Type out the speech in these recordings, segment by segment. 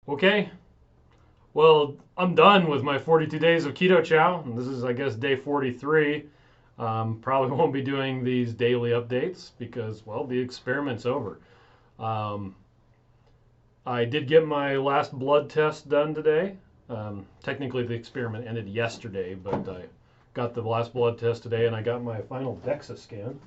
Okay, well, I'm done with my 42 days of keto chow. And this is, I guess, day 43. Probably won't be doing these daily updates because, well, the experiment's over. Um, I did get my last blood test done today. Technically, the experiment ended yesterday, but I got the last blood test today, and I got my final DEXA scan.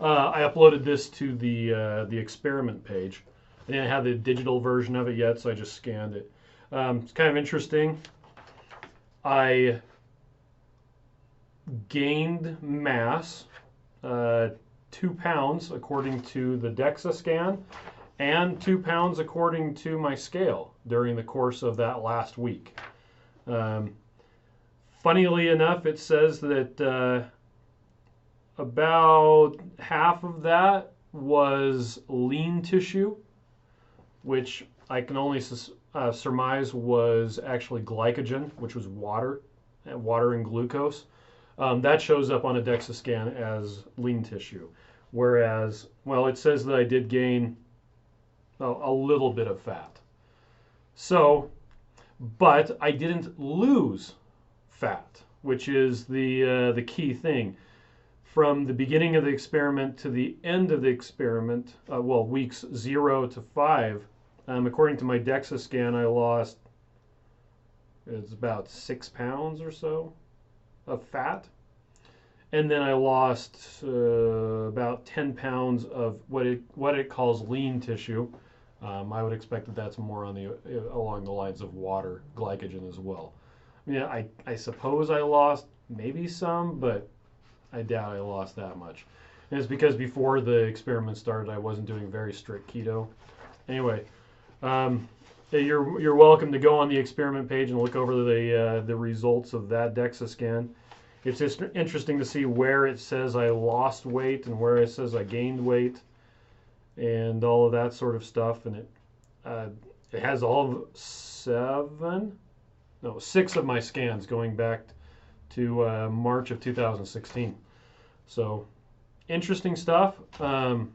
I uploaded this to the experiment page. I didn't have the digital version of it yet, so I just scanned it. It's kind of interesting. I gained mass, 2 pounds according to the DEXA scan, and 2 pounds according to my scale during the course of that last week. Funnily enough, it says that about half of that was lean tissue, which I can only surmise was actually glycogen, which was water and glucose. That shows up on a DEXA scan as lean tissue. Whereas, well, it says that I did gain a little bit of fat. So, but I didn't lose fat, which is the key thing. From the beginning of the experiment to the end of the experiment, well, weeks 0 to 5, according to my DEXA scan, I lost, it's about 6 pounds or so of fat. And then I lost about 10 pounds of what it calls lean tissue. I would expect that that's more along the lines of water, glycogen as well. I mean, I suppose I lost maybe some, but I doubt I lost that much. And it's because before the experiment started, I wasn't doing very strict keto. Anyway, you're welcome to go on the experiment page and look over the results of that DEXA scan. It's just interesting to see where it says I lost weight and where it says I gained weight and all of that sort of stuff. And it has all of 6 of my scans going back to March of 2016. So interesting stuff. I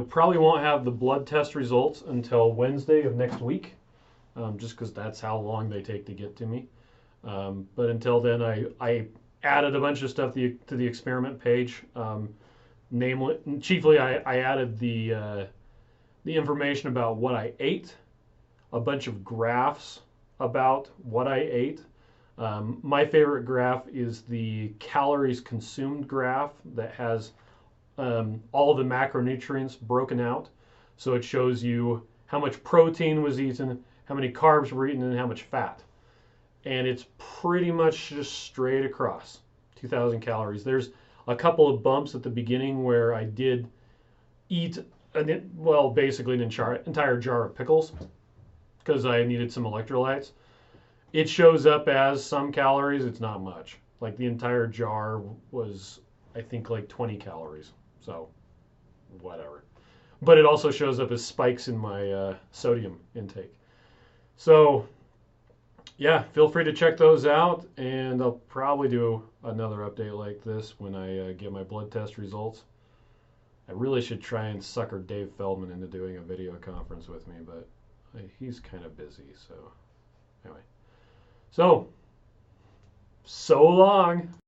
probably won't have the blood test results until Wednesday of next week, just because that's how long they take to get to me. But until then, I added a bunch of stuff to the experiment page. Chiefly, I added the information about what I ate, a bunch of graphs about what I ate. My favorite graph is the calories consumed graph that has all the macronutrients broken out. So it shows you how much protein was eaten, how many carbs were eaten, and how much fat. And it's pretty much just straight across 2,000 calories. There's a couple of bumps at the beginning where I did eat, basically an entire jar of pickles because I needed some electrolytes. It shows up as some calories. It's not much. Like the entire jar was, I think, like 20 calories. So, whatever. But it also shows up as spikes in my sodium intake. So, yeah, feel free to check those out, and I'll probably do another update like this when I get my blood test results. I really should try and sucker Dave Feldman into doing a video conference with me, but he's kind of busy, so anyway. So long.